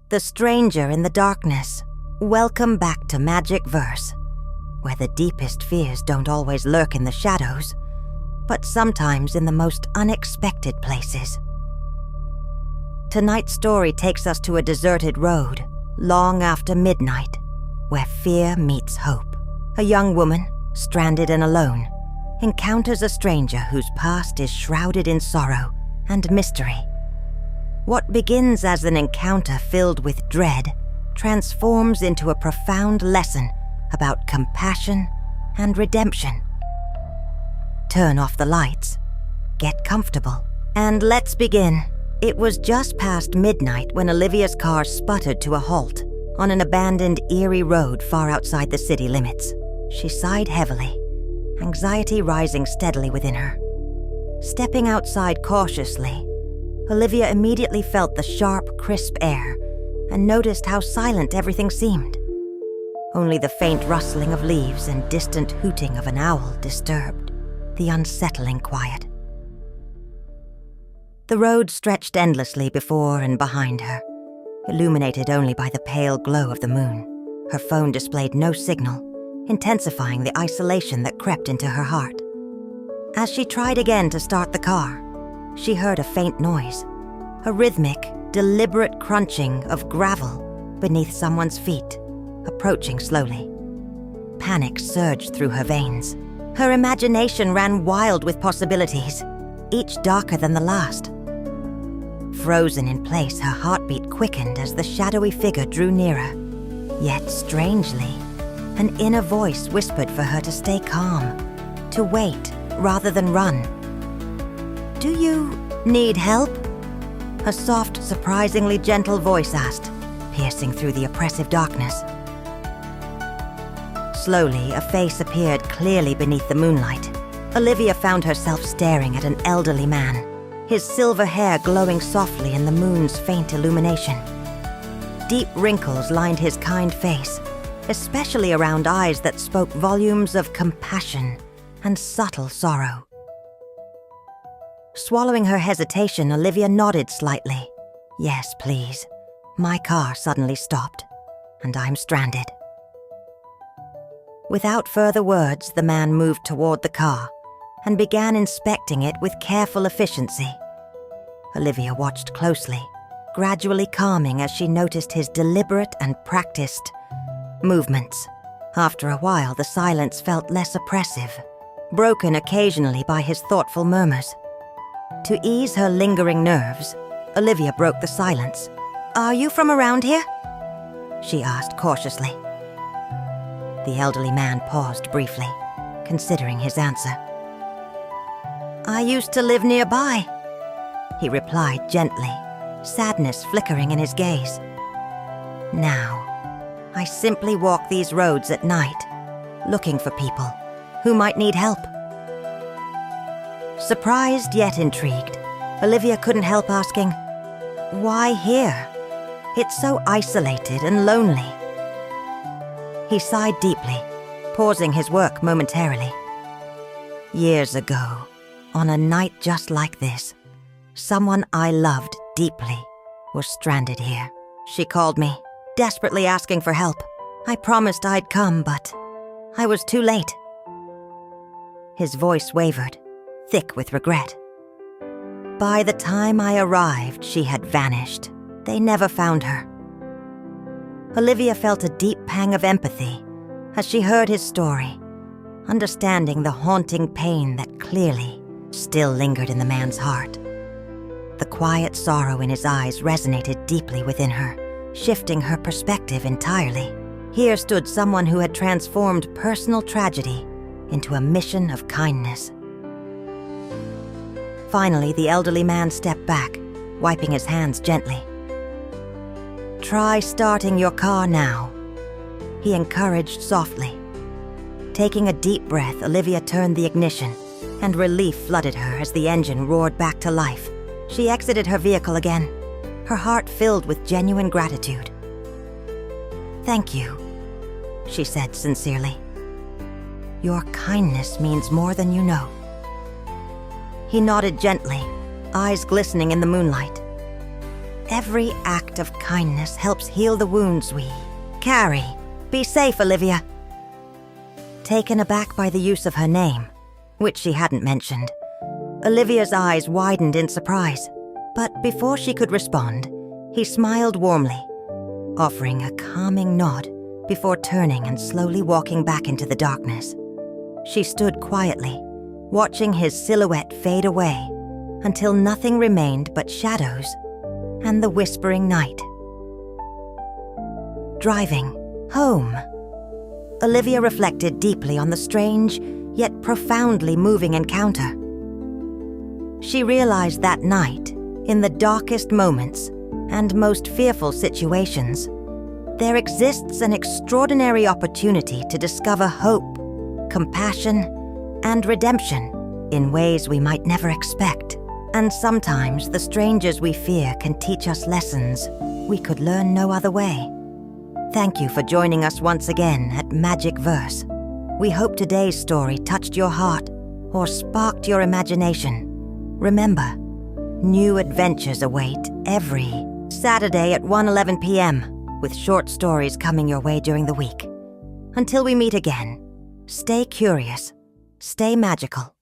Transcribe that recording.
The stranger in the darkness. Welcome back to Magic Verse, where the deepest fears don't always lurk in the shadows, but sometimes in the most unexpected places. Tonight's story takes us to a deserted road, long after midnight, where fear meets hope. A young woman, stranded and alone, encounters a stranger whose past is shrouded in sorrow and mystery. What begins as an encounter filled with dread transforms into a profound lesson about compassion and redemption. Turn off the lights, get comfortable, and let's begin. It was just past midnight when Olivia's car sputtered to a halt on an abandoned, eerie road far outside the city limits. She sighed heavily, anxiety rising steadily within her. Stepping outside cautiously, Olivia immediately felt the sharp, crisp air and noticed how silent everything seemed. Only the faint rustling of leaves and distant hooting of an owl disturbed the unsettling quiet. The road stretched endlessly before and behind her, illuminated only by the pale glow of the moon. Her phone displayed no signal, intensifying the isolation that crept into her heart. As she tried again to start the car, she heard a faint noise, a rhythmic, deliberate crunching of gravel beneath someone's feet, approaching slowly. Panic surged through her veins. Her imagination ran wild with possibilities, each darker than the last. Frozen in place, her heartbeat quickened as the shadowy figure drew nearer. Yet strangely, an inner voice whispered for her to stay calm, to wait rather than run. "Do you need help?" A soft, surprisingly gentle voice asked, piercing through the oppressive darkness. Slowly, a face appeared clearly beneath the moonlight. Olivia found herself staring at an elderly man, his silver hair glowing softly in the moon's faint illumination. Deep wrinkles lined his kind face, especially around eyes that spoke volumes of compassion and subtle sorrow. Swallowing her hesitation, Olivia nodded slightly. "Yes, please." My car suddenly stopped, and I'm stranded. Without further words, the man moved toward the car and began inspecting it with careful efficiency. Olivia watched closely, gradually calming as she noticed his deliberate and practiced movements. After a while, the silence felt less oppressive, broken occasionally by his thoughtful murmurs. To ease her lingering nerves, Olivia broke the silence. "Are you from around here?" she asked cautiously. The elderly man paused briefly, considering his answer. "I used to live nearby," he replied gently, sadness flickering in his gaze. "Now, I simply walk these roads at night, looking for people who might need help." Surprised yet intrigued, Olivia couldn't help asking, "Why here? It's so isolated and lonely." He sighed deeply, pausing his work momentarily. "Years ago, on a night just like this, someone I loved deeply was stranded here. She called me, desperately asking for help. I promised I'd come, but I was too late." His voice wavered, thick with regret. "By the time I arrived, she had vanished. They never found her." Olivia felt a deep pang of empathy as she heard his story, understanding the haunting pain that clearly still lingered in the man's heart. The quiet sorrow in his eyes resonated deeply within her, shifting her perspective entirely. Here stood someone who had transformed personal tragedy into a mission of kindness. Finally, the elderly man stepped back, wiping his hands gently. "Try starting your car now," he encouraged softly. Taking a deep breath, Olivia turned the ignition, and relief flooded her as the engine roared back to life. She exited her vehicle again, her heart filled with genuine gratitude. "Thank you," she said sincerely. "Your kindness means more than you know." He nodded gently, eyes glistening in the moonlight. Every act of kindness helps heal the wounds we carry. Be safe, Olivia. Taken aback by the use of her name, which she hadn't mentioned, Olivia's eyes widened in surprise. But before she could respond, he smiled warmly, offering a calming nod before turning and slowly walking back into the darkness. She stood quietly, watching his silhouette fade away until nothing remained but shadows and the whispering night. Driving home, Olivia reflected deeply on the strange yet profoundly moving encounter. She realized that night, in the darkest moments and most fearful situations, there exists an extraordinary opportunity to discover hope, compassion, and redemption in ways we might never expect. And sometimes the strangers we fear can teach us lessons we could learn no other way. Thank you for joining us once again at Magic Verse. We hope today's story touched your heart or sparked your imagination. Remember, new adventures await every Saturday at 1:11 p.m. with short stories coming your way during the week. Until we meet again, stay curious, stay magical.